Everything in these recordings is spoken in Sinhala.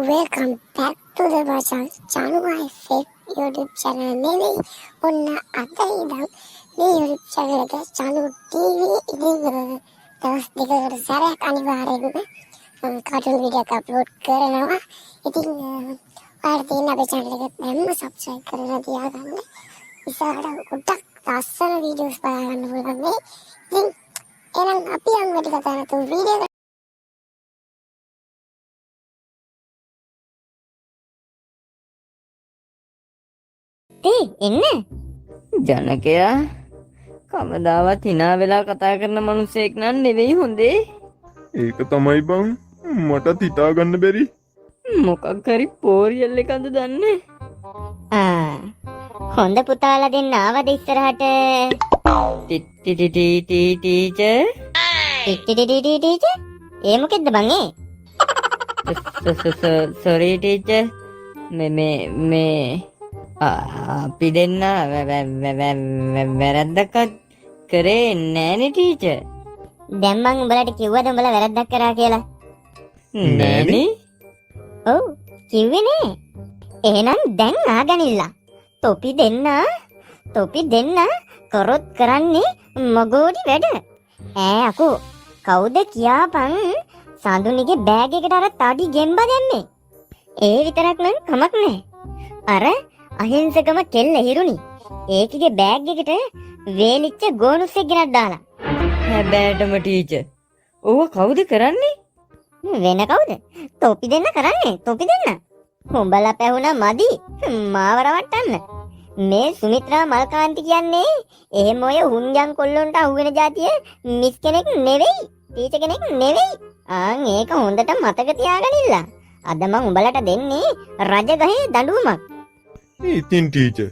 welcome back to the channel my favorite YouTube channel නෙවෙයි. ඔන්න අද ඉඳන් මේ YouTube channel එක channel TV ඉදිරියට දවස් දෙකකට සැරයක් අනිවාර්යයෙන්ම කාටුන් වීඩියෝ එක අප්ලෝඩ් කරනවා. ඉතින් ඔයාලා තියෙන අපේ channel එක දැම්ම subscribe කරලා තියාගන්න. ඉස්සරහට ගොඩක් ලස්සන වීඩියෝස් බලන්න පුළුවන් මේ. ඉතින් එහෙනම් අපි යමු වැඩි කතා නැතුව වීඩියෝ එන්න ජනකයා කවදාවත් hina වෙලා කතා කරන මිනිසෙක් නන් නෙවෙයි හොඳේ. ඒක තමයි බං මටත් හිතා ගන්න බැරි. මොකක් හරි පෝරියල් එකක්ද දන්නේ? හොඳ පුතාලා දෙන්න ආවද ඉස්සරහට? ටීචර් ටීචර් ඒ මොකෙද්ද බං ඒ? සෝරි ටීචර් මේ අපි දෙන්න වැරද්දක් කරේ නෑනේ ටීචර්. දැන් මං උඹලට කිව්වද උඹලා වැරද්දක් කරා කියලා? නෑනේ. ඔව් කිව්වේ නේ. එහෙනම් දැන් ආගනිල්ලා. තොපි දෙන්න කරොත් කරන්නේ මගෝඩි වැඩ. අකෝ කවුද කියාපන් සඳුනිගේ බෑග් එකට අර තඩි ගෙම්බ දැම්මේ? ඒ විතරක් නම් කමක් නෑ. අර අහිංසකම කෙල්ල හිරුනි. ඒකගේ බෑග් එකට වේලිච්ච ගෝනුස්සෙක් ගෙනත් දාලා. හැබෑටම ටීචර්. ඕව කවුද කරන්නේ? වෙන කවුද? තොපි දෙන්න කරන්නේ. තොපි දෙන්න. උඹලා පැහුණා මදි. මාව රවට්ටන්න. මේ සුමිත්‍රා මල්කාන්ති කියන්නේ එහෙම ඔය හුන්ජන් කොල්ලොන්ට අහුවෙන જાතිය මිස් කෙනෙක් නෙවෙයි. ටීචර් කෙනෙක් නෙවෙයි. ඒක හොඳට මතක තියාගනින්න. අද මම උඹලට දෙන්නේ රජගහේ දඬුවමක්. ඉතින් ටීචර්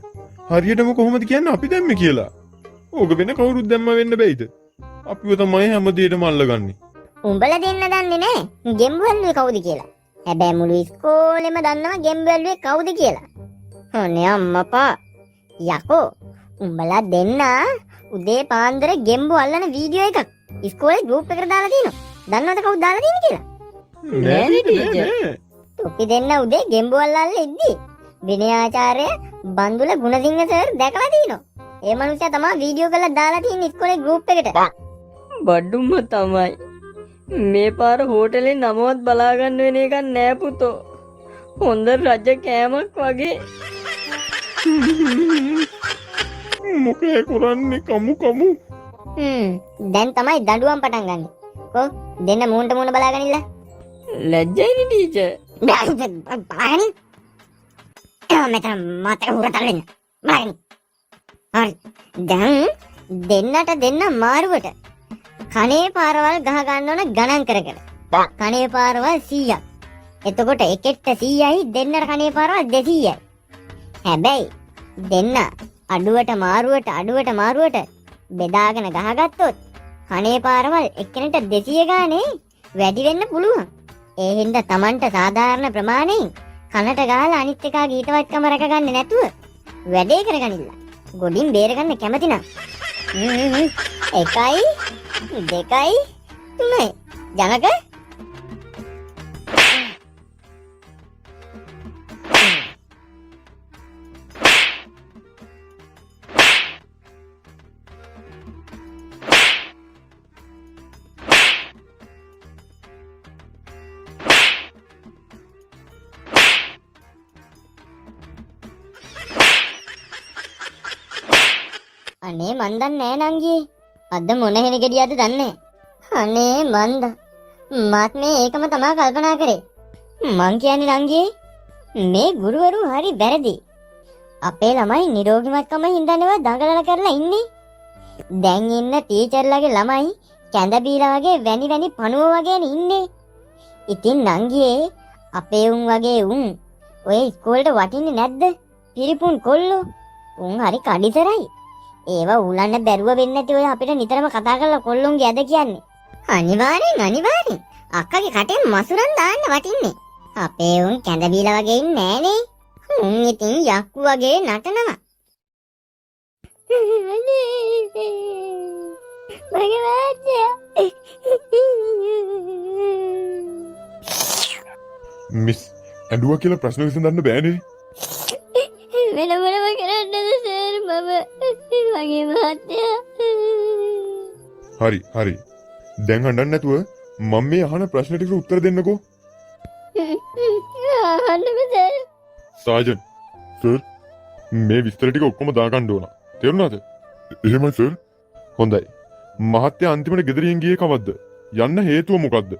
හරියටම කොහොමද කියන්නේ අපි දැම්මේ කියලා? ඕක වෙන කවුරුත් දැම්ම වෙන්න බෑයිද? අපිව තමයි හැමදේටම අල්ලගන්නේ. උඹලා දෙන්න දන්නේ නැහැ ගෙම්බුවල්ලුවේ කවුද කියලා. හැබැයි මුළු ඉස්කෝලෙම දන්නවා ගෙම්බුවල්ලුවේ කවුද කියලා. අනේ අම්මපා යකෝ උඹලා දෙන්න උදේ පාන්දර ගෙම්බු අල්ලන වීඩියෝ එකක් ඉස්කෝලේ ගෲප් එකට දාලා තියෙනවා. දන්නවද කවුද දාලා තියෙන්නේ කියලා? නෑනේ ටීචර්. තොපි දෙන්න උදේ ගෙම්බු අල්ලන්න ඉද්දි විනයාචාර්ය බන්දුල ගුණසිංහ සර් දැකලා තිනවා. ඒ මනුස්සයා තමයි වීඩියෝ කරලා දාලා තියෙන්නේ ඉස්කෝලේ ගෲප් එකට. බඩුම තමයි. මේ පාර හෝටලේ නමවත් බලා ගන්න වෙන එකක් නෑ පුතෝ. හොඳ රජ කෑමක් වගේ. මොකේ කරන්නේ කමු. දැන් තමයි දඬුවම් පටන් ගන්න. කො දෙන්න මූණට මූණ බලාගනින්න. ලැජ්ජයිනේ ටීචර්. බලන්න. මෙතන මාතර උරතල වෙන්න. බලන්න. හරි. දැන් දෙන්න මාරුවට. කනේ පාරවල් ගහ ගන්න ඕන ගණන් කරගෙන. කනේ පාරවල් 100ක්. එතකොට එකෙක්ට 100යි දෙන්නට කනේ පාරවල් 200යි. හැබැයි දෙන්න අඩුවට මාරුවට බෙදාගෙන ගහගත්තොත් කනේ පාරවල් එක්කෙනෙක්ට 200 ගානේ වැඩි වෙන්න පුළුවන්. ඒ හින්දා Tamanට සාධාරණ ප්‍රමාණයෙන් කනට ගහලා අනිත් එකාගේ ඊටවත්කම රැකගන්නේ නැතුව වැඩේ කරගනින්න. ගොඩින් බේරගන්න කැමති නම් 1 2 3 ජනක අනේ මන් දන්නේ නෑ නංගී. අද මොන හෙන ගෙඩියක්ද දන්නේ. අනේ මන්ද මත් මේ ඒකම තමයි කල්පනා කරේ. මං කියන්නේ නංගී මේ ගුරුවරු හරි වැරදි. අපේ ළමයි නිරෝගීමත්කම හින්දානවා දඟලන කරලා ඉන්නේ. දැන් ඉන්න ටීචර්ලාගේ ළමයි කැඳ බීලා වගේ වැනි පණුව වගේනේ ඉන්නේ. ඉතින් නංගී අපේ උන් වගේ උන් ඔය ඉස්කෝලේට වටින්නේ නැද්ද? පිරිපුන් කොල්ලෝ. උන් හරි කඩිතරයි. ඒවා උලන්න බැරුව වෙන්නේ නැති ඔය අපිට නිතරම කතා කරලා කොල්ලොන්ගේ ඇද කියන්නේ. අනිවාර්යෙන් අක්කගේ කටෙන් මසුරන් දාන්න වටින්නේ. අපේ උන් කැඳ බීලා වගේ ඉන්නේ නෑනේ. උන් ඉතින් යක්කු වගේ නටනවා. මගේ වාච්චා. ඇඬුවා කියලා ප්‍රශ්න විසඳන්න බෑනේ. වෙන මොනම කරන්නද සර් මම මගේ මහත්තයා හරි හරි. දැන් අඬන්න නැතුව මම මේ අහන ප්‍රශ්න ටිකට උත්තර දෙන්නකෝ. අහන්නම සර්. සාජන් සර් මේ විස්තර ටික ඔක්කොම දාගන්න ඕන. තේරුණාද? එහෙමයි සර්. හොඳයි. මහත්තයා අන්තිමට ගෙදරින් ගියේ කවද්ද? යන්න හේතුව මොකද්ද?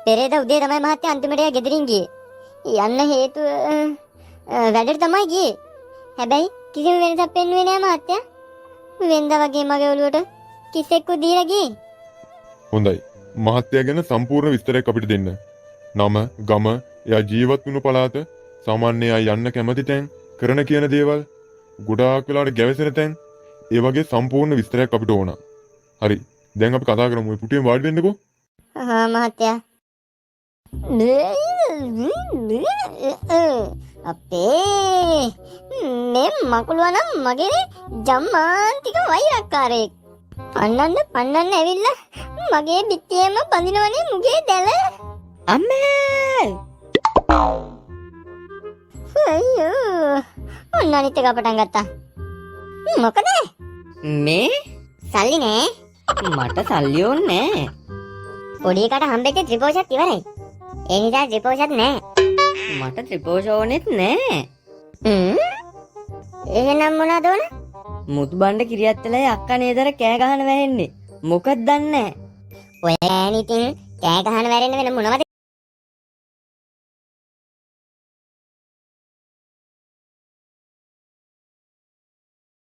පෙරේද උදේ තමයි මහත්තයා අන්තිමට ගෙදරින් ගියේ. යන්න හේතුව වැඩට තමයි ගියේ. හැබැයි කිසිම වෙනසක් පෙන්වුවේ නෑ මහත්තයා. වෙනදා වගේ මගේ ඔළුවට කිස්සෙක්ව දීලා ගියේ. හොඳයි. මහත්තයා ගැන සම්පූර්ණ විස්තරයක් අපිට දෙන්න. නම, ගම, එයා ජීවත් වුණු පළාත, සාමාන්‍ය එයා යන්න කැමති තැන්, කරන කියන දේවල්, ගොඩාක් වෙලාවට ගැවසෙන තැන්, ඒ වගේ සම්පූර්ණ විස්තරයක් අපිට ඕන. හරි. දැන් අපි කතා කරමු. ඔය පුටියෙන් වාඩි වෙන්නකෝ. මහත්තයා. අපේ මේ මකුළුවා නම් මගේ ජම්මාන්තික වෛරක්කාරයෙක්. පන්නන්න ඇවිල්ලා මගේ පිටියේම බඳිනවනේ මුගේ දැල. අම්මේ! අයියෝ! ඔන්න අනිත් එක පටන් ගත්තා. මොකද? මේ සල්ලි නෑ. මට සල්ලි ඕනේ නෑ. පොඩි එකට හම්බෙච්ච ත්‍රිපෝෂත් ඉවරයි. ඒ නිසා ත්‍රිපෝෂත් නෑ. මට ත්‍රිපෝෂ ඕනෙත් නෑ. එහෙනම් මොනවද ඕන? මුතු බණ්ඩ කිරියත්තලයි අක්කා නේදර කෑ ගහන වැහෙන්නේ. මොකද දන්නේ? ඔය ඈනිතින් කෑ ගහන වැරෙන්න වෙන මොනවද